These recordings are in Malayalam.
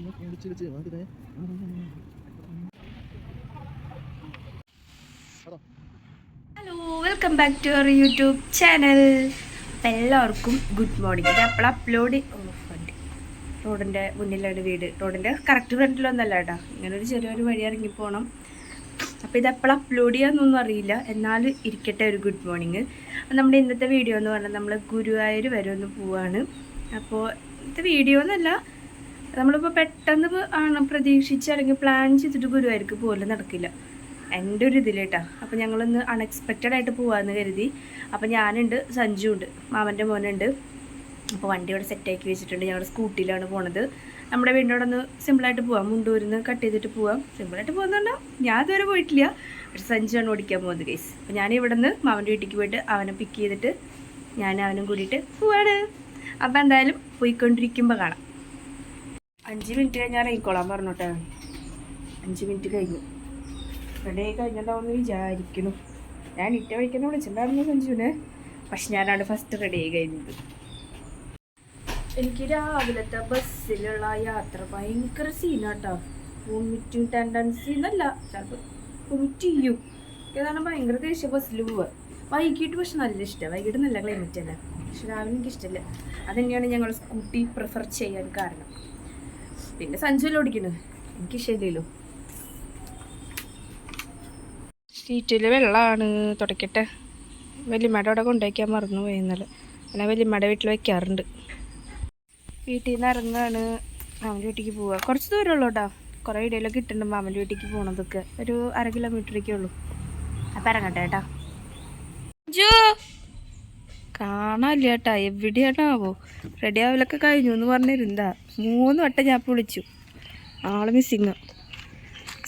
Hello, welcome back to our YouTube channel. അപ്പം എല്ലാവർക്കും ഗുഡ് മോർണിംഗ്. ഇത് അപ്പോൾ അപ്ലോഡ് റോഡിൻ്റെ മുന്നിലാണ് വീട്. റോഡിൻ്റെ കറക്റ്റ് ഫ്രണ്ടിലൊന്നല്ല കേട്ടോ, ഇങ്ങനെ ഒരു ചെറിയൊരു വഴി ഇറങ്ങി പോകണം. അപ്പോൾ ഇത് എപ്പോൾ അപ്ലോഡ് ചെയ്യാമെന്നൊന്നും അറിയില്ല, എന്നാൽ ഇരിക്കട്ടെ ഒരു ഗുഡ് മോർണിംഗ്. നമ്മുടെ ഇന്നത്തെ വീഡിയോ എന്ന് പറഞ്ഞാൽ നമ്മൾ ഗുരുവായൂർ വരെ ഒന്ന് പോവാണ്. അപ്പോൾ ഇന്നത്തെ വീഡിയോ എന്നല്ല, നമ്മളിപ്പോൾ പെട്ടെന്ന് ആണ് പ്രതീക്ഷിച്ച് അല്ലെങ്കിൽ പ്ലാൻ ചെയ്തിട്ട് ഗുരുവായൂർക്ക് പോലും നടക്കില്ല, എൻ്റെ ഒരു ഇതിലേട്ടാ. അപ്പോൾ ഞങ്ങളൊന്ന് അൺഎക്സ്പെക്റ്റഡ് ആയിട്ട് പോകാമെന്ന് കരുതി. അപ്പോൾ ഞാനുണ്ട്, സഞ്ജു ഉണ്ട്, മാമൻ്റെ മോനുണ്ട്. അപ്പോൾ വണ്ടി ഇവിടെ സെറ്റാക്കി വെച്ചിട്ടുണ്ട്. ഞങ്ങളുടെ സ്കൂട്ടിയിലാണ് പോണത്. നമ്മുടെ വീടിൻ്റെ അവിടെ ഒന്ന് സിമ്പിളായിട്ട് പോവാം, മുണ്ടൂരിന്ന് കട്ട് ചെയ്തിട്ട് പോവാം. സിമ്പിളായിട്ട് പോകുന്നുണ്ടോ, ഞാൻ ഇതുവരെ പോയിട്ടില്ല, പക്ഷെ സഞ്ജുവാണ് ഓടിക്കാൻ പോകുന്നത് കേസ്. അപ്പോൾ ഞാൻ ഇവിടെ നിന്ന് മാമൻ്റെ വീട്ടിലേക്ക് പോയിട്ട് അവനെ പിക്ക് ചെയ്തിട്ട് ഞാൻ അവനും കൂടിയിട്ട് പോവാണ്. അപ്പോൾ എന്തായാലും പോയിക്കൊണ്ടിരിക്കുമ്പോൾ കാണാം. 5 മിനിറ്റ് കഴിഞ്ഞാൽ ഇറങ്ങിക്കോളാൻ പറഞ്ഞോട്ടെ. 5 മിനിറ്റ് കഴിഞ്ഞു. റെഡി ആയി കഴിഞ്ഞിട്ടുണ്ടാവുമെന്ന് വിചാരിക്കുന്നു. ഞാൻ ഇറ്റ വഴിക്കുന്ന വിളിച്ചിട്ടുണ്ടായിരുന്നു സഞ്ജുവിനെ, പക്ഷെ ഞാനാണ് ഫസ്റ്റ് റെഡി ആയി കഴിഞ്ഞത്. എനിക്ക് രാവിലത്തെ ബസ്സിലുള്ള യാത്ര ഭയങ്കര സീനാട്ടോ. വൊമിറ്റും ടെൻഡൻസി എന്നല്ല, ചിലപ്പോൾ വൊമിറ്റ് ചെയ്യും. ഏതാണ് ഭയങ്കര ദേഷ്യം ബസ്സിൽ പോവുക. വൈകിട്ട് പക്ഷെ നല്ല ഇഷ്ടമാണ്. വൈകിട്ട് നല്ല ക്ലൈമറ്റ് അല്ല, പക്ഷെ രാവിലെ എനിക്കിഷ്ടമല്ല. അതുതന്നെയാണ് ഞങ്ങൾ സ്കൂട്ടി പ്രിഫർ ചെയ്യാൻ കാരണം. പിന്നെ സഞ്ജുവല്ല ഓടിക്കുന്നത്, എനിക്കിഷ്ടമില്ലല്ലോ. സീറ്റിൽ വെള്ളമാണ്, തുടക്കട്ടെ. വല്യമ്മയുടെ അവിടെ കൊണ്ടുവയ്ക്കാൻ മറന്നു പോയി ഇന്നലെ. ഞാൻ വല്യമ്മയുടെ വീട്ടിൽ വയ്ക്കാറുണ്ട്. വീട്ടിൽ നിന്ന് ഇറങ്ങുകയാണ്, മാമൻ്റെ വീട്ടിലേക്ക് പോവുക. കുറച്ച് ദൂരമുള്ളൂ കേട്ടോ, കുറേ വീഡിയോയിലൊക്കെ ഇട്ടുണ്ട് മാമൻ്റെ വീട്ടിലേക്ക് പോകണതൊക്കെ. ഒരു 1/2 കിലോമീറ്ററൊക്കെ ഉള്ളൂ. അപ്പം ഇറങ്ങട്ടെ കേട്ടോ. ജോ കാണാനില്ല കേട്ടാ, എവിടെയാണാവോ? റെഡി ആവലൊക്കെ കഴിഞ്ഞു എന്ന് പറഞ്ഞിരുന്നാ. 3 വട്ടം ഞാൻ വിളിച്ചു, ആള് മിസ്സിങ്.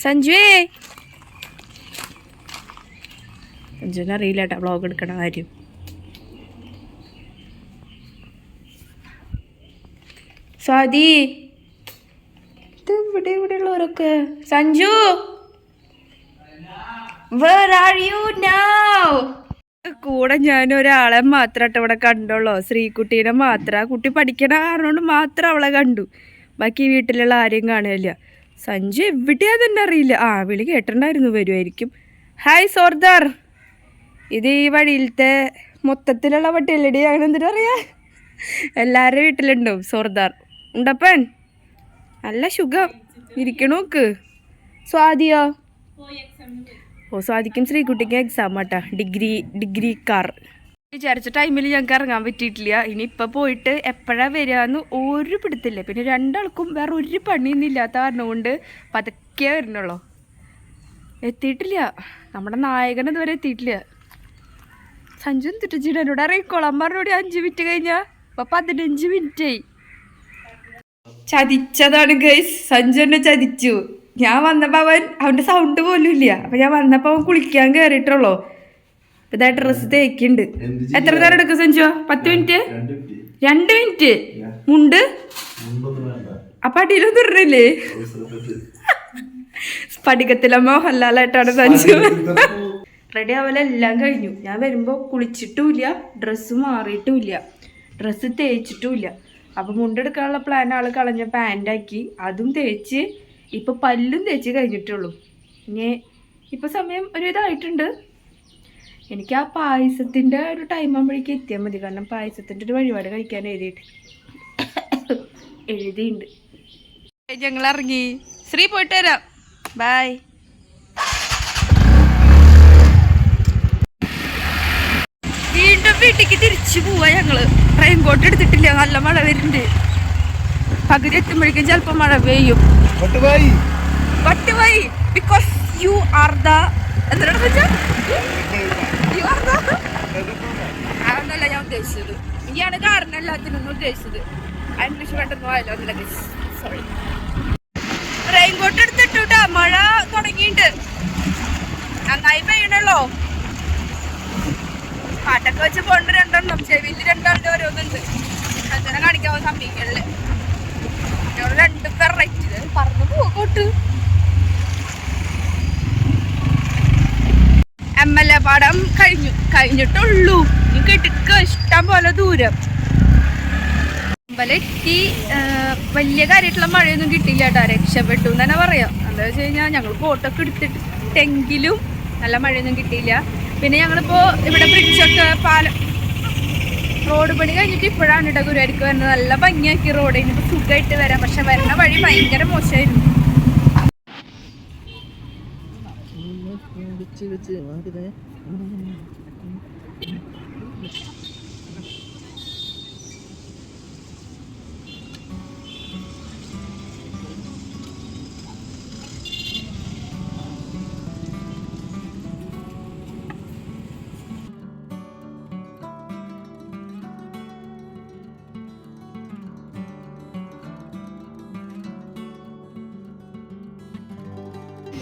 സഞ്ജുവേ, സഞ്ജുവിനെ അറിയില്ല കേട്ടോ വ്ളോഗ് എടുക്കണ കാര്യം. സ്വാതി, ഇത് ഇവിടെ ഉള്ളവരൊക്കെ. Sanju, where are you now? കൂടെ ഞാൻ ഒരാളെ മാത്രമായിട്ട് ഇവിടെ കണ്ടുള്ളൂ, ശ്രീകുട്ടീനെ മാത്രം. കുട്ടി പഠിക്കണ കാരണം മാത്രം അവളെ കണ്ടു, ബാക്കി വീട്ടിലുള്ള ആരെയും കാണില്ല. സഞ്ജു എവിടെയാ തന്നെ അറിയില്ല. വിളി കേട്ടിട്ടുണ്ടായിരുന്നു, വരുമായിരിക്കും. ഹായ് സോർദാർ, ഇത് ഈ വഴിയിലത്തെ മൊത്തത്തിലുള്ള പട്ടിയല്ലടി, അങ്ങനെ എന്തിനാ അറിയാ, എല്ലാവരുടെ വീട്ടിലുണ്ടാവും സോർദാർ. ഉണ്ടപ്പൻ നല്ല സുഖം ഇരിക്കണോക്ക്. സ്വാതിയോ? സ്വാതിക്കും ശ്രീകുട്ടിക്കും എക്സാം ആട്ടാ, ഡിഗ്രിക്കാർ. വിചാരിച്ച ടൈമിൽ ഞങ്ങൾക്ക് ഇറങ്ങാൻ പറ്റിയിട്ടില്ല. ഇനിയിപ്പോൾ പോയിട്ട് എപ്പോഴാണ് വരികയെന്ന് ഒരു പിടുത്തില്ല. പിന്നെ രണ്ടാൾക്കും വേറെ ഒരു പണിയൊന്നും ഇല്ലാത്ത കാരണം കൊണ്ട് പതുക്കെ വരുന്നുള്ളൂ. എത്തിയിട്ടില്ല, നമ്മുടെ നായകൻ ഇതുവരെ എത്തിയിട്ടില്ല. സഞ്ജു എന്തിട്ട് എന്നോട് ഇറങ്ങിക്കോളാൻ പറഞ്ഞോടി. 5 മിനിറ്റ് കഴിഞ്ഞാൽ ഇപ്പം 15 മിനിറ്റായി. ചതിച്ചതാണ് ഗൈസ്, സഞ്ജു എന്നെ ചതിച്ചു. ഞാൻ വന്നപ്പോൾ അവൻ്റെ സൗണ്ട് പോലും ഇല്ല. അപ്പം ഞാൻ വന്നപ്പോൾ അവൻ കുളിക്കാൻ കയറിയിട്ടുള്ളൂ. ഇതാ ഡ്രസ്സ് തേക്കുന്നുണ്ട്. എത്ര നേരം എടുക്കും സഞ്ജു? 10 മിനിറ്റ്? 2 മിനിറ്റ്? മുണ്ട് അപ്പം അടിയിലൊന്നും ഇടണില്ലേ? സ്ഫടികത്തിലെ മോഹൻലാലായിട്ടാണ് സഞ്ജു. റെഡി ആവലെ എല്ലാം കഴിഞ്ഞു. ഞാൻ വരുമ്പോൾ കുളിച്ചിട്ടുമില്ല, ഡ്രസ്സ് മാറിയിട്ടുമില്ല, ഡ്രസ്സ് തേച്ചിട്ടുമില്ല. അപ്പം മുണ്ടെടുക്കാനുള്ള പ്ലാൻ ആൾ കളഞ്ഞ പാൻറ്റാക്കി, അതും തേച്ച് ഇപ്പം പല്ലും തേച്ച് കഴിഞ്ഞിട്ടുള്ളൂ. ഇനി ഇപ്പം സമയം ഒരു ഇതായിട്ടുണ്ട്. എനിക്ക് ആ പായസത്തിൻ്റെ ഒരു ടൈം ആകുമ്പോഴേക്കും എത്തിയാൽ മതി, കാരണം പായസത്തിൻ്റെ ഒരു വഴിപാട് കഴിക്കാൻ എഴുതിയിട്ടുണ്ട്. ഞങ്ങൾ ഇറങ്ങി. ശ്രീ പോയിട്ട് വരാം, ബായ്. വീണ്ടും വീട്ടിലേക്ക് തിരിച്ചു പോവാ ഞങ്ങള്. റെയിൻ കോട്ട് എടുത്തിട്ടില്ല, നല്ല മഴ വരുന്നുണ്ട്. പകുതി എത്തുമ്പോഴേക്കും ചിലപ്പോൾ മഴ പെയ്യും. ബിക്കോസ് യു ആർ ദ അതൊന്നല്ല ഞാൻ ഉദ്ദേശിച്ചത്. ഇയാണ് കാരണം എല്ലാത്തിനൊന്നും ഉദ്ദേശിച്ചത്. ഇംഗ്ലീഷ് പെട്ടെന്ന് പോയല്ലോ, സോറി. റെയിൻ കോട്ട് എടുത്തിട്ടാ, മഴ തുടങ്ങിയിട്ട് നന്നായി പെയ്യണല്ലോ. പാട്ടൊക്കെ വെച്ച് പോണ്ട് 2 ചെവിയിൽ 2 ഓരോന്നുണ്ട്. അങ്ങനെ കാണിക്കാൻ സമ്മതിക്കല്ലേ. 2 വെറൈറ്റി പറന്നു പോകോട്ട്. MLA പാടം കഴിഞ്ഞിട്ടുള്ളൂ. നീ കിട്ടുക ഇഷ്ടം പോലെ ദൂരം. അമ്പലത്തി വലിയ കാര്യമായിട്ടുള്ള മഴയൊന്നും കിട്ടിയില്ല കേട്ടോ, രക്ഷപ്പെട്ടു എന്ന് തന്നെ പറയാം. എന്താ വെച്ച് കഴിഞ്ഞാൽ ഞങ്ങൾ ബോട്ടൊക്കെ എടുത്തിട്ടെങ്കിലും നല്ല മഴയൊന്നും കിട്ടിയില്ല. പിന്നെ ഞങ്ങളിപ്പോൾ ഇവിടെ ബ്രിഡ്ജൊക്കെ റോഡ് പണി കഴിഞ്ഞിട്ട് ഇപ്പോഴാണ് കേട്ടോ ഗുരുവായൂർക്ക് വരുന്നത്. നല്ല ഭംഗിയാക്കി റോഡ്, ഇനിയിപ്പോൾ സുഖമായിട്ട് വരാം. പക്ഷെ വരുന്ന വഴി ഭയങ്കര മോശമായിരുന്നു.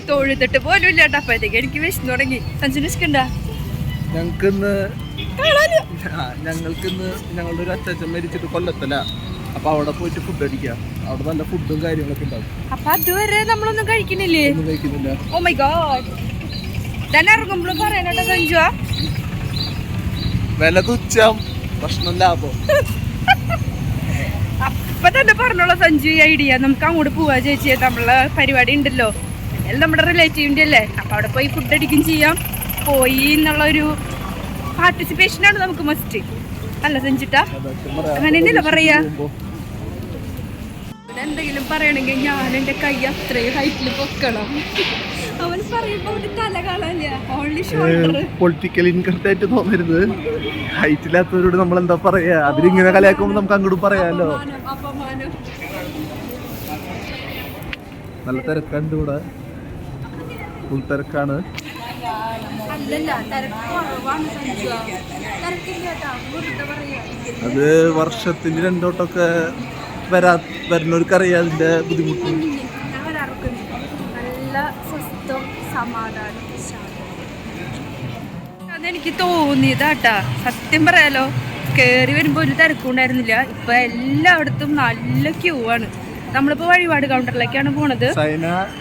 തൊഴുതിട്ട് പോലും ഇല്ല കേട്ടോ. അപ്പോഴത്തേക്ക് എനിക്ക് വിശന്നു തുടങ്ങി. സഞ്ജുന് വിശക്കണ്ട? ഞങ്ങൾക്കിന്ന് ഞങ്ങളുടെ ഒരു അച്ഛൻ മരിച്ചിട്ട് കൊല്ലത്തല. അപ്പൊ അവിടെ പോയിട്ട് ഫുഡ് അടിക്കാം. അവിടെ നല്ല ഫുഡും കാര്യങ്ങളൊക്കെ ഉണ്ടാവും. അപ്പൊ അതുവരെ നമ്മളൊന്നും കഴിക്കുന്നില്ലേ? കഴിക്കുന്നില്ല. Oh my god. തന്നെ ഇറങ്ങുമ്പോഴും പറയണോ സഞ്ജു? വില തുച്ഛം, ഭക്ഷണം ലാഭം. അപ്പൊ തന്നെ പറഞ്ഞോളൂ സഞ്ജു ഈ ഐഡിയ. നമുക്ക് അങ്ങോട്ട് പോവാ ചേച്ചി, നമ്മളെ പരിപാടി ഉണ്ടല്ലോ, നമ്മുടെ റിലേറ്റീവിൻ്റെ അല്ലേ. അപ്പം അവിടെ പോയി ഫുഡ് അടിക്കും ചെയ്യാം. പോയി എന്നുള്ളൊരു പാർട്ടിസിപ്പേഷനാണ് നമുക്ക് മസ്റ്റ് അല്ല സഞ്ജിട്ടാ? അങ്ങനെ തന്നെയല്ല പറയാ. ഇവിടെ എന്തെങ്കിലും പറയണമെങ്കിൽ ഞാൻ എൻ്റെ കൈ അത്രയും ഹൈറ്റിൽ പൊക്കണം. അവൻ പറയുമ്പോൾ അവൻ്റെ തല കാണാനില്ല, ഓൺലി ഷോൾഡർ. പൊളിറ്റിക്കൽ ഇൻകറക്റ്റ് ആയിട്ട് തോന്നരുത്. ഹൈറ്റില്ലാത്തവരോട് നമ്മൾ എന്താ പറയാ? അവരിങ്ങനെ കളിയാക്കുമ്പോൾ നമുക്ക് അങ്ങോട്ട് പറയാലോ. അപമാനം. നല്ല തിരക്കുണ്ട് ഇവിടെ, ഫുൾ തിരക്കാണ്. അത് വർഷത്തിന് രണ്ടോട്ടൊക്കെ വരുന്നവർക്കറിയാം അതിന്റെ ബുദ്ധിമുട്ട്. നല്ല സ്വസ്ഥം, സമാധാനം, അതെനിക്ക് തോന്നിയതാട്ടാ. സത്യം പറയാലോ, കേറി വരുമ്പോ ഒരു തിരക്കും ഉണ്ടായിരുന്നില്ല. ഇപ്പൊ എല്ലായിടത്തും നല്ല ക്യൂ ആണ്. നമ്മളിപ്പോ വഴിപാട് കൗണ്ടറിലേക്കാണ് പോണത്.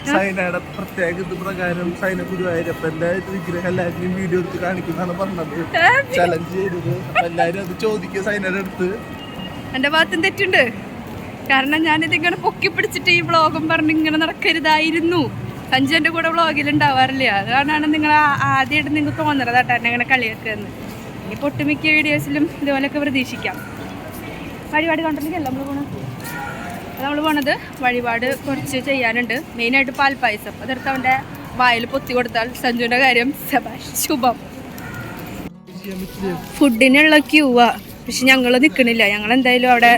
സൈനയുടെ പ്രത്യേക ഇത് പ്രകാരം സൈന ഗുരുവായൂരപ്പന്റെ വിഗ്രഹം എല്ലാവരും വീഡിയോ എടുത്ത് കാണിക്കുന്നതാണ് പറഞ്ഞത്. ചലഞ്ച് ചെയ്തത് എല്ലാരും അത് ചോദിക്കുക സൈനയുടെ അടുത്ത്. എന്റെ ഭാഗത്തും തെറ്റുണ്ട്. കാരണം ഞാനിതിങ്ങനെ പൊക്കി പിടിച്ചിട്ട് ഈ വ്ളോഗും പറഞ്ഞ് ഇങ്ങനെ നടക്കരുതായിരുന്നു. സഞ്ജുവിന്റെ കൂടെ വ്ളോഗിൽ ഉണ്ടാവാറില്ല. അതാണ് നിങ്ങൾ ആദ്യമായിട്ട് നിങ്ങൾക്ക് തോന്നുന്നത് കേട്ടോ എന്നെ അങ്ങനെ കളിയാക്കുമെന്ന്. ഇനി ഒട്ടുമിക്ക വീഡിയോസിലും ഇതുപോലെയൊക്കെ പ്രതീക്ഷിക്കാം. വഴിപാട് കൗണ്ടറിലേക്കല്ല നമ്മൾ പോണത്. വഴിപാട് കുറച്ച് ചെയ്യാനുണ്ട്. മെയിനായിട്ട് പാൽപ്പായസം. അതെടുത്ത് അവൻ്റെ വായിൽ പൊത്തി കൊടുത്താൽ സഞ്ജുവിൻ്റെ കാര്യം ശുഭം. ഫുഡിനുള്ള ക്യൂവാ. പക്ഷെ ഞങ്ങൾ നിൽക്കണില്ല. ഞങ്ങൾ എന്തായാലും അവിടെ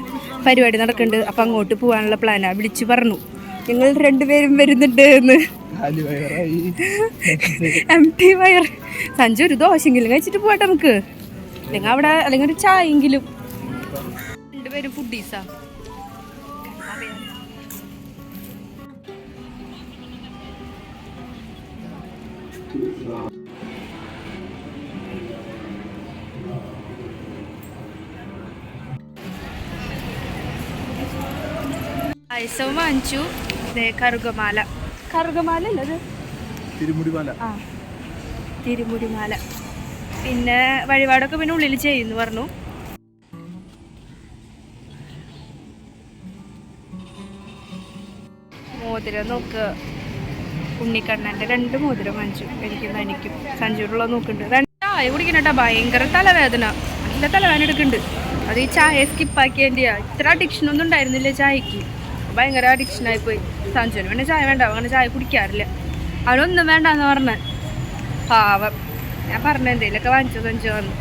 പരിപാടി നടക്കുന്നുണ്ട്. അപ്പം അങ്ങോട്ട് പോകാനുള്ള പ്ലാനാണ്. വിളിച്ചു പറഞ്ഞു നിങ്ങൾ രണ്ടുപേരും വരുന്നുണ്ട് എന്ന്. Empty wire. സഞ്ജു ഒരു ദോശയെങ്കിലും കഴിച്ചിട്ട് പോട്ടെ നമുക്ക്. അല്ലെങ്കിൽ അവിടെ അല്ലെങ്കിൽ ഒരു ചായെങ്കിലും. രണ്ടുപേരും ഫുഡീസാ. പായസവും വാങ്ങിച്ചു. കറുകമാല. കറുകമാല അല്ലത് തിരുമുടിമാല. ആ തിരുമുടിമാല. പിന്നെ വഴിപാടൊക്കെ പിന്നെ ഉള്ളിൽ ചെയ്യുന്നു പറഞ്ഞു. മോതിരം നോക്ക്. ഉണ്ണിക്കണ്ണൻ്റെ 2 മോതിരം വാങ്ങിച്ചു. എനിക്കും സഞ്ജുവിനുള്ള നോക്കുന്നുണ്ട്. ചായ കുടിക്കണേട്ടാ. ഭയങ്കര തലവേദന, നല്ല തലവേദന എടുക്കുന്നുണ്ട്. അത് ഈ ചായ സ്കിപ്പാക്കിയതിൻ്റെയാ. ഇത്ര അഡിക്ഷനൊന്നും ഉണ്ടായിരുന്നില്ല ചായക്ക്. ഭയങ്കര അഡിക്ഷനായി പോയി. സഞ്ജുവിന് പിന്നെ ചായ വേണ്ട, അങ്ങനെ ചായ കുടിക്കാറില്ല. അവനൊന്നും വേണ്ടെന്ന് പറഞ്ഞ പാവം. ഞാൻ പറഞ്ഞ എന്തെങ്കിലുമൊക്കെ വാങ്ങിച്ചോ സഞ്ജു വന്നു.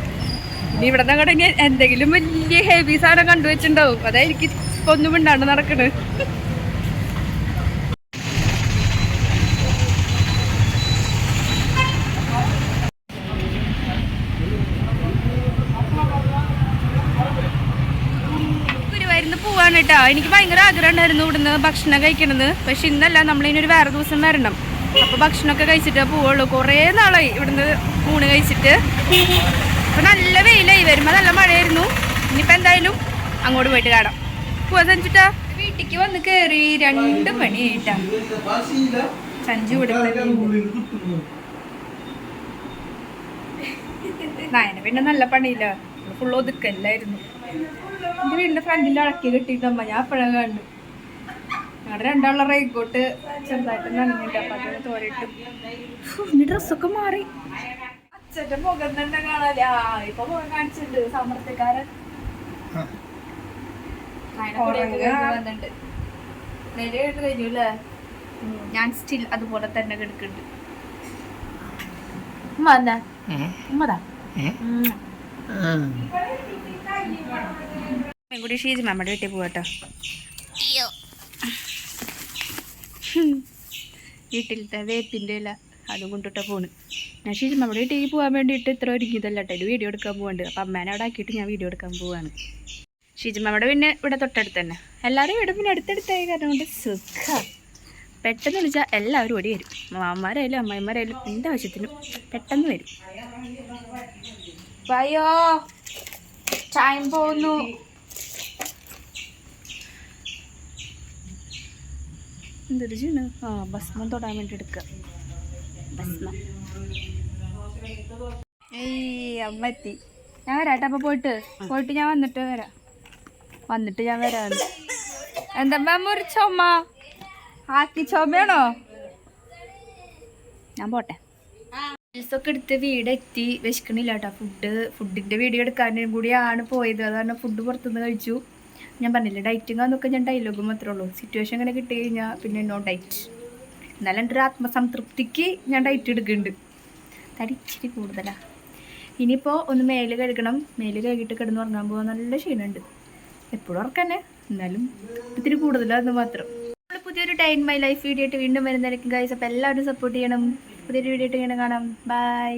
ഇനി ഇവിടെ നിന്നങ്ങോട്ട് എന്തെങ്കിലും വലിയ ഹെവി സാധനം കണ്ടുവച്ചിട്ടുണ്ടാവും. അതായിരിക്കും ഇപ്പൊ ഒന്നും മിണ്ടാണ്ട് നടക്കണ്. പോവാണ് കേട്ടോ. എനിക്ക് ഭയങ്കര ആഗ്രഹം ഉണ്ടായിരുന്നു ഇവിടുന്ന് ഭക്ഷണം കഴിക്കണമെന്ന്. പക്ഷെ ഇന്നല്ല, നമ്മളിനൊരു വേറെ ദിവസം വരണം. അപ്പൊ ഭക്ഷണമൊക്കെ കഴിച്ചിട്ടേ പോവുള്ളൂ. കുറേ നാളായി ഇവിടുന്ന് ഊണ് കഴിച്ചിട്ട്. അപ്പൊ നല്ല വെയിലായി. വരുമ്പോ നല്ല മഴയായിരുന്നു. ഇനിയിപ്പോ എന്തായാലും അങ്ങോട്ട് പോയിട്ട് കാണാം. പോവാ സഞ്ജുട്ടാ. വീട്ടിക്ക് വന്ന് കേറി 2 മണിയായിട്ടാ. സഞ്ജു ഇവിടെ നായന പിന്നെ നല്ല പണിയില്ല. ഫുള്ള് ഒതുക്കല്ലായിരുന്നു. എൻ്റെ വീടിൻ്റെ ഫ്രണ്ടിൽ അടക്കി കിട്ടിയിട്ടമ്മ ഞാൻ എപ്പോഴും കണ്ടു. ഞങ്ങളുടെ രണ്ടാളുള്ള റെയിൻകോട്ട് ചെറുതായിട്ട് നനഞ്ഞിട്ട് അപ്പം അതിന് തോരിട്ട് ഇനി ഡ്രസ്സൊക്കെ മാറി. അച്ഛൻ്റെ മുഖം തന്നെ കാണാല്ലേ. ഇപ്പൊ മുഖം കാണിച്ചിട്ടുണ്ട് സാമർത്ഥ്യക്കാരൻ. വന്നിട്ടുണ്ട് നേരിട്ട് കഴിഞ്ഞു അല്ലേ. ഞാൻ സ്റ്റിൽ അതുപോലെ തന്നെ കിടക്കുന്നുണ്ട്. ഉമ്മ എന്താ ഉമ്മതാ കൂടി ഷീജ് മാമ്മയുടെ വീട്ടിൽ പോവാട്ടോ. വീട്ടിലത്തെ വേപ്പിൻ്റെ ഇല അതും കൊണ്ടിട്ടാ പോണ്. ഞാൻ ഷീജ് മാമ്മയുടെ വീട്ടിലേക്ക് പോകാൻ വേണ്ടിയിട്ട് ഇത്ര ഒരുങ്ങിയതല്ല കേട്ടോ. ഒരു വീഡിയോ എടുക്കാൻ പോകാണ്ട്. അപ്പം അമ്മേനെ അവിടെ ആക്കിയിട്ട് ഞാൻ വീഡിയോ എടുക്കാൻ പോവാണ്. ഷീജമ്മയുടെ പിന്നെ ഇവിടെ തൊട്ടടുത്ത് തന്നെ. എല്ലാവരും ഇവിടെ പിന്നെ അടുത്തടുത്തായി കാരണം കൊണ്ട് സുഖം. പെട്ടെന്ന് വിളിച്ചാൽ എല്ലാവരും ഓടി വരും. മാമ്മമാരായാലും അമ്മായിമാരായാലും എന്ത് ആവശ്യത്തിനും പെട്ടെന്ന് വരും. അയ്യോ ടൈം പോകുന്നു. എന്തൊരു ചെയ്യണ ഭസ്മം തൊടാൻ വേണ്ടി എടുക്കുക. ഭസ്മം ഏയ് അമ്മ എത്തി. ഞാൻ വരാട്ടെ. അപ്പം പോയിട്ട് ഞാൻ വന്നിട്ട് ഞാൻ വരാം. എന്താ ഒരു ചുമ ആക്കി ചുമയാണോ? ഞാൻ പോട്ടെ. റീൽസൊക്കെ എടുത്ത് വീടെത്തി. വിശക്കണില്ല കേട്ടോ. ഫുഡിൻ്റെ വീഡിയോ എടുക്കാനും കൂടിയാണ് പോയത്. അതാണ് ഫുഡ് പുറത്തുനിന്ന് കഴിച്ചു. ഞാൻ പറഞ്ഞില്ല ഡയറ്റിങ് എന്നൊക്കെ ഞാൻ ഡയലോഗ് മാത്രമേ ഉള്ളൂ. സിറ്റുവേഷൻ ഇങ്ങനെ കിട്ടി കഴിഞ്ഞാൽ പിന്നെ നോ ഡയറ്റ്. എന്നാലും എൻ്റെ ഒരു ആത്മസംതൃപ്തിക്ക് ഞാൻ ഡയറ്റ് എടുക്കുന്നുണ്ട്. തടി ഇച്ചിരി കൂടുതലാണ്. ഇനിയിപ്പോൾ ഒന്ന് മേല് കഴുകണം. മേല് കഴുകിയിട്ട് കിടന്ന് ഉറങ്ങാൻ പോകാൻ നല്ല ക്ഷീണമുണ്ട്. എപ്പോഴും ഉറക്കന്നെ, എന്നാലും ഇത്തിരി കൂടുതലാണെന്ന് മാത്രം. നമ്മൾ പുതിയൊരു day in my life video ആയിട്ട് വീണ്ടും വരുന്നതായിരിക്കും ഗൈസ്. അപ്പോൾ എല്ലാവരും സപ്പോർട്ട് ചെയ്യണം. പുതിയൊരു വീഡിയോ ആയിട്ട് ഇങ്ങനെ കാണാം. ബൈ.